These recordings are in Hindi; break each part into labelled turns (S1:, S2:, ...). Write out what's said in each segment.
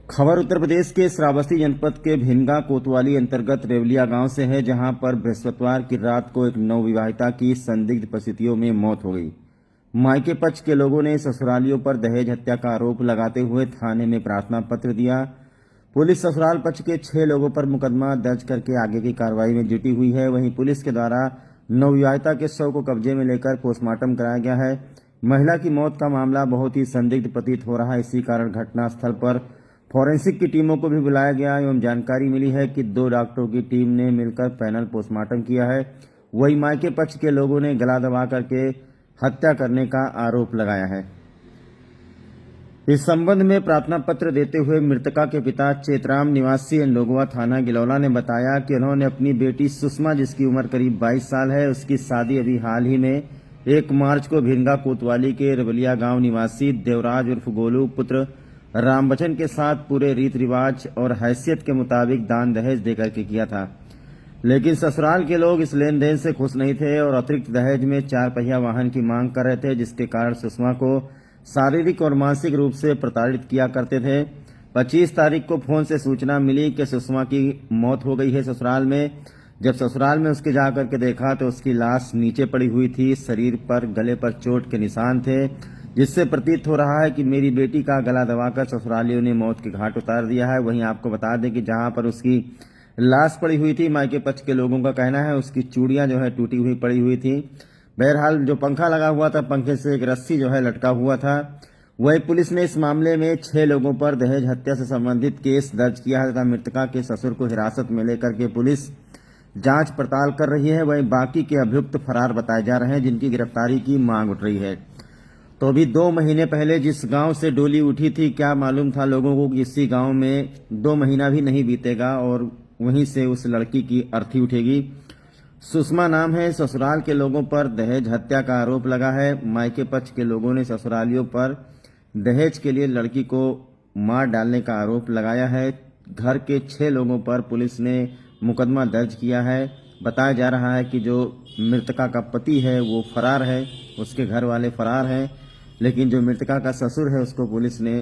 S1: खबर उत्तर प्रदेश के श्रावस्ती जनपद के भिनगा कोतवाली अंतर्गत रेवलिया गांव से है, जहां पर बृहस्पतिवार की रात को एक नवविवाहिता की संदिग्ध परिस्थितियों में मौत हो गई। मायके पक्ष के लोगों ने ससुरालियों पर दहेज हत्या का आरोप लगाते हुए थाने में प्रार्थना पत्र दिया। पुलिस ससुराल पक्ष के 6 लोगों पर मुकदमा दर्ज करके आगे की कार्रवाई में जुटी हुई है। वहीं पुलिस के द्वारा नवविवाहिता के शव को कब्जे में लेकर पोस्टमार्टम कराया गया है। महिला की मौत का मामला बहुत ही संदिग्ध प्रतीत हो रहा है। इसी कारण घटनास्थल पर फॉरेंसिक की टीमों को भी बुलाया गया एवं जानकारी मिली है कि 2 डॉक्टरों की टीम ने मिलकर पैनल पोस्टमार्टम किया है। वही मायके पक्ष के लोगों ने गला दबा करके हत्या करने का आरोप लगाया है। इस संबंध में प्रार्थना पत्र देते हुए मृतका के पिता चेतराम निवासी लोगवा थाना गिलौला ने बताया कि उन्होंने अपनी बेटी सुषमा, जिसकी उम्र करीब 22 साल है, उसकी शादी अभी हाल ही में 1 मार्च को भिनगा कोतवाली के रेवलिया गांव निवासी देवराज उर्फ गोलू पुत्र रामबचन के साथ पूरे रीत रिवाज और हैसियत के मुताबिक दान दहेज देकर के किया था। लेकिन ससुराल के लोग इस लेन देन से खुश नहीं थे और अतिरिक्त दहेज में 4 पहिया वाहन की मांग कर रहे थे, जिसके कारण सुषमा को शारीरिक और मानसिक रूप से प्रताड़ित किया करते थे। 25 तारीख को फोन से सूचना मिली कि सुषमा की मौत हो गई है ससुराल में। जब ससुराल में उसके जाकर के देखा तो उसकी लाश नीचे पड़ी हुई थी। शरीर पर गले पर चोट के निशान थे, जिससे प्रतीत हो रहा है कि मेरी बेटी का गला दबाकर ससुरालियों ने मौत के घाट उतार दिया है। वहीं आपको बता दें कि जहां पर उसकी लाश पड़ी हुई थी, मायके पक्ष के लोगों का कहना है उसकी चूड़ियां जो है टूटी हुई पड़ी हुई थी। बहरहाल जो पंखा लगा हुआ था, पंखे से एक रस्सी जो है लटका हुआ था। वही पुलिस ने इस मामले में 6 लोगों पर दहेज हत्या से संबंधित केस दर्ज किया है तथा मृतका के ससुर को हिरासत में लेकर के पुलिस जांच पड़ताल कर रही है। वहीं बाकी के अभियुक्त फरार बताए जा रहे हैं, जिनकी गिरफ्तारी की मांग उठ रही है। तो अभी 2 महीने पहले जिस गांव से डोली उठी थी, क्या मालूम था लोगों को कि इसी गांव में 2 महीना भी नहीं बीतेगा और वहीं से उस लड़की की अर्थी उठेगी। सुषमा नाम है। ससुराल के लोगों पर दहेज हत्या का आरोप लगा है। मायके पक्ष के लोगों ने ससुरालियों पर दहेज के लिए लड़की को मार डालने का आरोप लगाया है। घर के 6 लोगों पर पुलिस ने मुकदमा दर्ज किया है। बताया जा रहा है कि जो मृतका का पति है वो फरार है, उसके घर वाले फरार हैं, लेकिन जो मृतका का ससुर है उसको पुलिस ने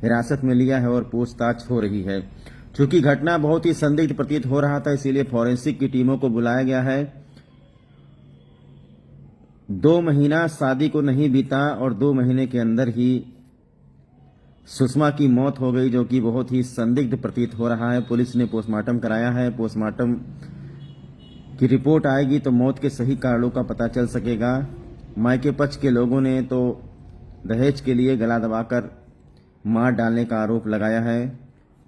S1: हिरासत में लिया है और पूछताछ हो रही है। चूंकि घटना बहुत ही संदिग्ध प्रतीत हो रहा था, इसीलिए फॉरेंसिक की टीमों को बुलाया गया है। 2 महीना शादी को नहीं बीता और 2 महीने के अंदर ही सुषमा की मौत हो गई, जो कि बहुत ही संदिग्ध प्रतीत हो रहा है। पुलिस ने पोस्टमार्टम कराया है। पोस्टमार्टम की रिपोर्ट आएगी तो मौत के सही कारणों का पता चल सकेगा। मायके पक्ष के लोगों ने तो दहेज के लिए गला दबाकर मार डालने का आरोप लगाया है।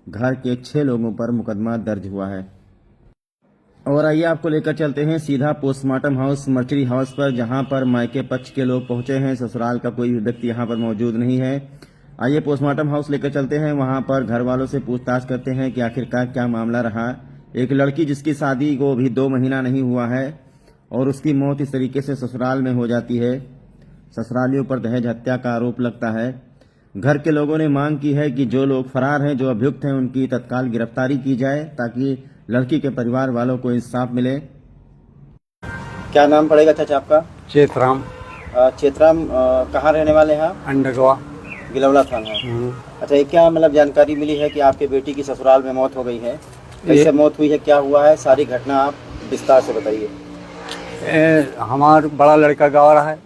S1: घर के 6 लोगों पर मुकदमा दर्ज हुआ है। और आइए आपको लेकर चलते हैं सीधा पोस्टमार्टम हाउस, मर्चरी हाउस पर, जहां पर मायके पक्ष के लोग पहुंचे हैं। ससुराल का कोई भी व्यक्ति यहां पर मौजूद नहीं है। आइए पोस्टमार्टम हाउस लेकर चलते हैं। वहां पर घर वालों से पूछताछ करते हैं कि आखिरकार क्या मामला रहा। एक लड़की जिसकी शादी को भी 2 महीना नहीं हुआ है और उसकी मौत इस तरीके से ससुराल में हो जाती है। ससुरालियों पर दहेज हत्या का आरोप लगता है। घर के लोगों ने मांग की है कि जो लोग फरार हैं, जो अभियुक्त हैं, उनकी तत्काल गिरफ्तारी की जाए ताकि लड़की के परिवार वालों को इंसाफ मिले। क्या नाम पड़ेगा चाचा आपका?
S2: चेतराम।
S1: चेतराम कहाँ रहने वाले हैं आप?
S2: अंडरगवा,
S1: गिलौला थाना। अच्छा, ये क्या मतलब जानकारी मिली है कि आपके बेटी की ससुराल में मौत हो गई है? कैसे मौत हुई है, क्या हुआ है, सारी घटना आप विस्तार से बताइए।
S2: हमारा बड़ा लड़का गवा रहा है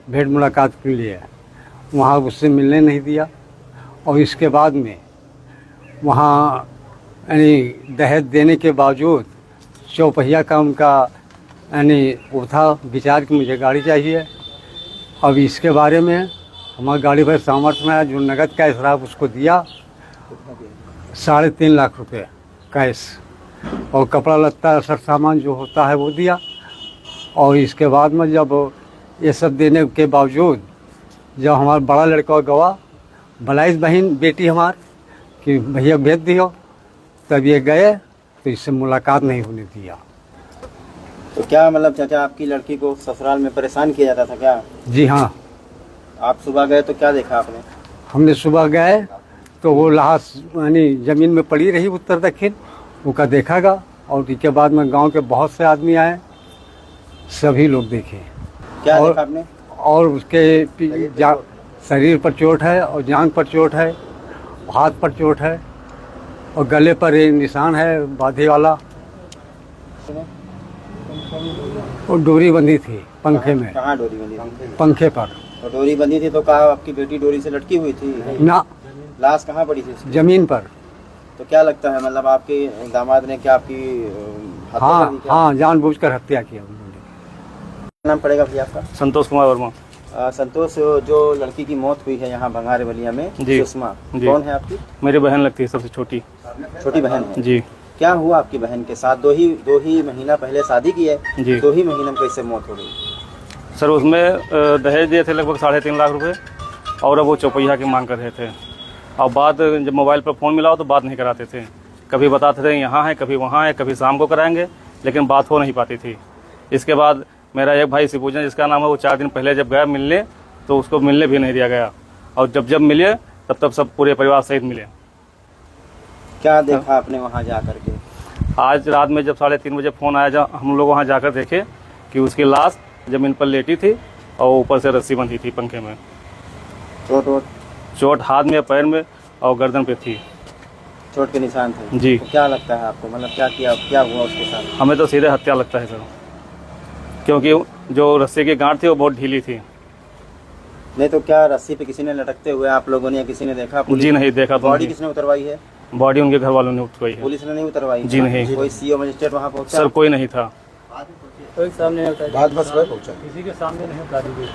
S2: भेंट मुलाकात के लिए, वहाँ उससे मिलने नहीं दिया और इसके बाद में वहाँ यानी दहेज देने के बावजूद चौपहिया का उनका यानी वो था विचार कि मुझे गाड़ी चाहिए। अब इसके बारे में हमारी गाड़ी भर सामर्थ्य में जो नगद कैश रहा उसको दिया 3.5 लाख रुपए कैश, और कपड़ा लत्ता सर सामान जो होता है वो दिया। और इसके बाद में जब ये सब देने के बावजूद जब हमारा बड़ा लड़का गवा भलाइस बहन बेटी हमार कि भैया भेज दियो, तब ये गए तो इससे मुलाकात नहीं होने दिया।
S1: तो क्या मतलब चाचा आपकी लड़की को ससुराल में परेशान किया जाता था क्या?
S2: जी हाँ।
S1: आप सुबह गए तो क्या देखा आपने?
S2: हमने सुबह गए तो वो लाश यानी जमीन में पड़ी रही उत्तर दक्षिण, उसका देखागा। और इसके बाद में गांव के बहुत से आदमी आए, सभी लोग देखे।
S1: क्या देखा आपने?
S2: और उसके शरीर पर चोट है और जांघ पर चोट है हाथ पर चोट है और गले पर ये निशान है बाधे वाला, और डोरी बंधी थी पंखे में,
S1: कहाँ डोरी बंधी थी?
S2: पंखे पर।
S1: तो डोरी बंधी थी तो कहा आपकी बेटी डोरी से लटकी हुई थी?
S2: ना,
S1: लाश कहाँ पड़ी थी उसकी?
S2: जमीन पर।
S1: तो क्या लगता है, मतलब आपके दामाद ने क्या आपकी हत्या कर दी
S2: हाँ
S1: क्या?
S2: हाँ, जानबूझकर हत्या किया उन्होंने।
S1: क्या नाम पड़ेगा भैया आपका?
S3: संतोष कुमार वर्मा।
S1: संतोष, जो लड़की की मौत हुई है यहाँ भंगार बलिया में,
S3: जी।
S1: सुषमा,
S3: जी।
S1: कौन है आपकी?
S3: मेरी बहन लगती है, सबसे छोटी।
S1: छोटी बहन है?
S3: जी।
S1: क्या हुआ आपकी बहन के साथ? दो ही महीना पहले शादी की है,
S3: जी।
S1: 2 ही महीने में कैसे मौत हो गई?
S3: सर उसमें दहेज दिए थे लगभग 3.5 लाख रुपए, और अब वो चौपैया की मांग कर रहे थे। और बात जब मोबाइल पर फ़ोन मिला हो तो बात नहीं कराते थे, कभी बताते थे यहाँ है, कभी वहाँ है, कभी शाम को कराएंगे, लेकिन बात हो नहीं पाती थी। इसके बाद मेरा एक भाई शिपूजन जिसका नाम है, वो 4 दिन पहले जब गया मिलने तो उसको मिलने भी नहीं दिया गया, और जब मिले तब सब पूरे परिवार सहित मिले।
S1: क्या देखा आपने वहाँ जा करके?
S3: आज रात में जब 3:30 बजे फ़ोन आया, जब हम लोग वहाँ जाकर देखे कि उसकी लाश ज़मीन पर लेटी थी और ऊपर से रस्सी बंधी थी पंखे में। चोट हाथ में, पैर में और गर्दन पे थी।
S1: चोट के निशान थे?
S3: जी।
S1: तो क्या लगता है आपको, मतलब क्या हुआ उसके साथ?
S3: हमें तो सीधे हत्या लगता है सर, क्योंकि जो रस्सी की गांठ थी वो बहुत ढीली थी।
S1: नहीं तो क्या रस्सी पे किसी ने लटकते हुए आप लोगों ने या किसी ने देखा?
S3: जी नहीं देखा। तो
S1: बॉडी किसने उतरवाई है?
S3: बॉडी उनके घर वालों ने उठवाई है।
S1: पुलिस ने नहीं उतरवाई?
S3: जी नहीं।
S1: कोई सीओ मजिस्ट्रेट वहाँ पहुँचा?
S3: सर कोई नहीं था।
S1: बात बस वह पहुँचा।
S2: किसी के सामने नहीं बता दी गई।